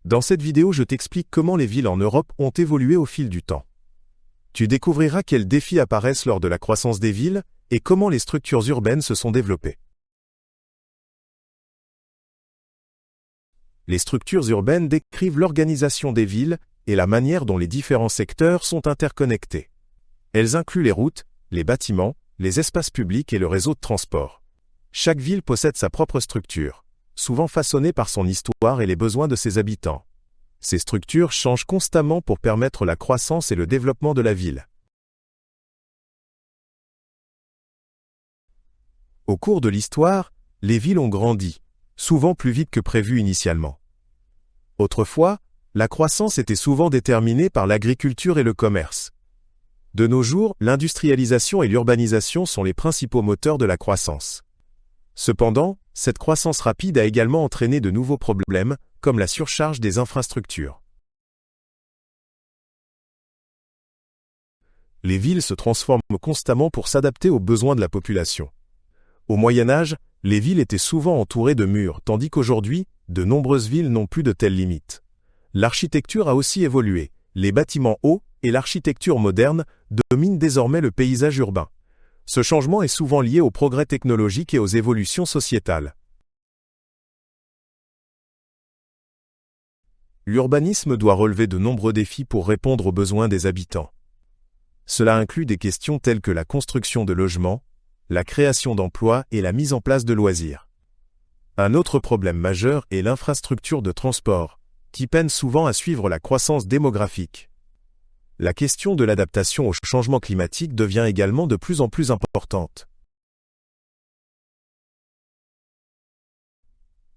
Dans cette vidéo, je t'explique comment les villes en Europe ont évolué au fil du temps. Tu découvriras quels défis apparaissent lors de la croissance des villes et comment les structures urbaines se sont développées. Les structures urbaines décrivent l'organisation des villes et la manière dont les différents secteurs sont interconnectés. Elles incluent les routes, les bâtiments, les espaces publics et le réseau de transport. Chaque ville possède sa propre structure, souvent façonnée par son histoire et les besoins de ses habitants. Ces structures changent constamment pour permettre la croissance et le développement de la ville. Au cours de l'histoire, les villes ont grandi, souvent plus vite que prévu initialement. Autrefois, la croissance était souvent déterminée par l'agriculture et le commerce. De nos jours, l'industrialisation et l'urbanisation sont les principaux moteurs de la croissance. Cependant, cette croissance rapide a également entraîné de nouveaux problèmes, comme la surcharge des infrastructures. Les villes se transforment constamment pour s'adapter aux besoins de la population. Au Moyen Âge, les villes étaient souvent entourées de murs, tandis qu'aujourd'hui, de nombreuses villes n'ont plus de telles limites. L'architecture a aussi évolué. Les bâtiments hauts et l'architecture moderne dominent désormais le paysage urbain. Ce changement est souvent lié aux progrès technologiques et aux évolutions sociétales. L'urbanisme doit relever de nombreux défis pour répondre aux besoins des habitants. Cela inclut des questions telles que la construction de logements, la création d'emplois et la mise en place de loisirs. Un autre problème majeur est l'infrastructure de transport, qui peine souvent à suivre la croissance démographique. La question de l'adaptation au changement climatique devient également de plus en plus importante.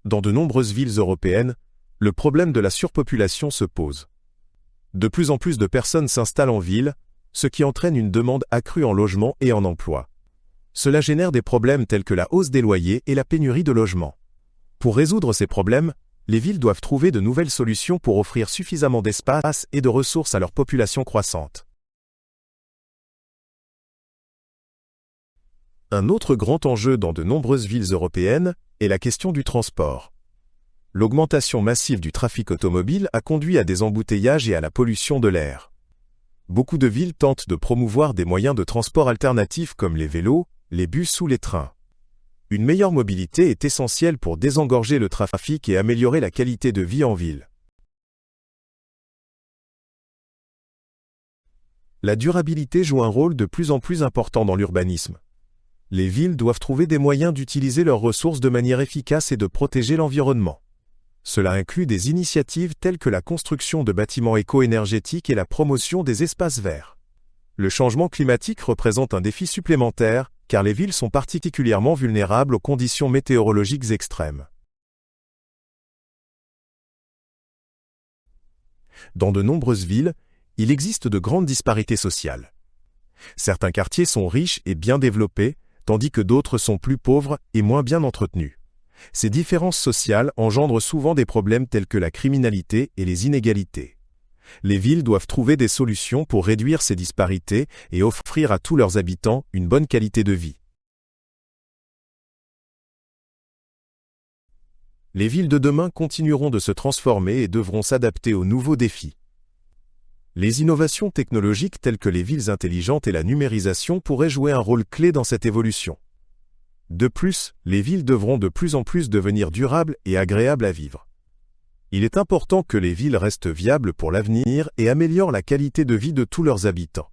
Dans de nombreuses villes européennes, le problème de la surpopulation se pose. De plus en plus de personnes s'installent en ville, ce qui entraîne une demande accrue en logements et en emplois. Cela génère des problèmes tels que la hausse des loyers et la pénurie de logements. Pour résoudre ces problèmes, les villes doivent trouver de nouvelles solutions pour offrir suffisamment d'espace et de ressources à leur population croissante. Un autre grand enjeu dans de nombreuses villes européennes est la question du transport. L'augmentation massive du trafic automobile a conduit à des embouteillages et à la pollution de l'air. Beaucoup de villes tentent de promouvoir des moyens de transport alternatifs comme les vélos, les bus ou les trains. Une meilleure mobilité est essentielle pour désengorger le trafic et améliorer la qualité de vie en ville. La durabilité joue un rôle de plus en plus important dans l'urbanisme. Les villes doivent trouver des moyens d'utiliser leurs ressources de manière efficace et de protéger l'environnement. Cela inclut des initiatives telles que la construction de bâtiments éco-énergétiques et la promotion des espaces verts. Le changement climatique représente un défi supplémentaire, car les villes sont particulièrement vulnérables aux conditions météorologiques extrêmes. Dans de nombreuses villes, il existe de grandes disparités sociales. Certains quartiers sont riches et bien développés, tandis que d'autres sont plus pauvres et moins bien entretenus. Ces différences sociales engendrent souvent des problèmes tels que la criminalité et les inégalités. Les villes doivent trouver des solutions pour réduire ces disparités et offrir à tous leurs habitants une bonne qualité de vie. Les villes de demain continueront de se transformer et devront s'adapter aux nouveaux défis. Les innovations technologiques telles que les villes intelligentes et la numérisation pourraient jouer un rôle clé dans cette évolution. De plus, les villes devront de plus en plus devenir durables et agréables à vivre. Il est important que les villes restent viables pour l'avenir et améliorent la qualité de vie de tous leurs habitants.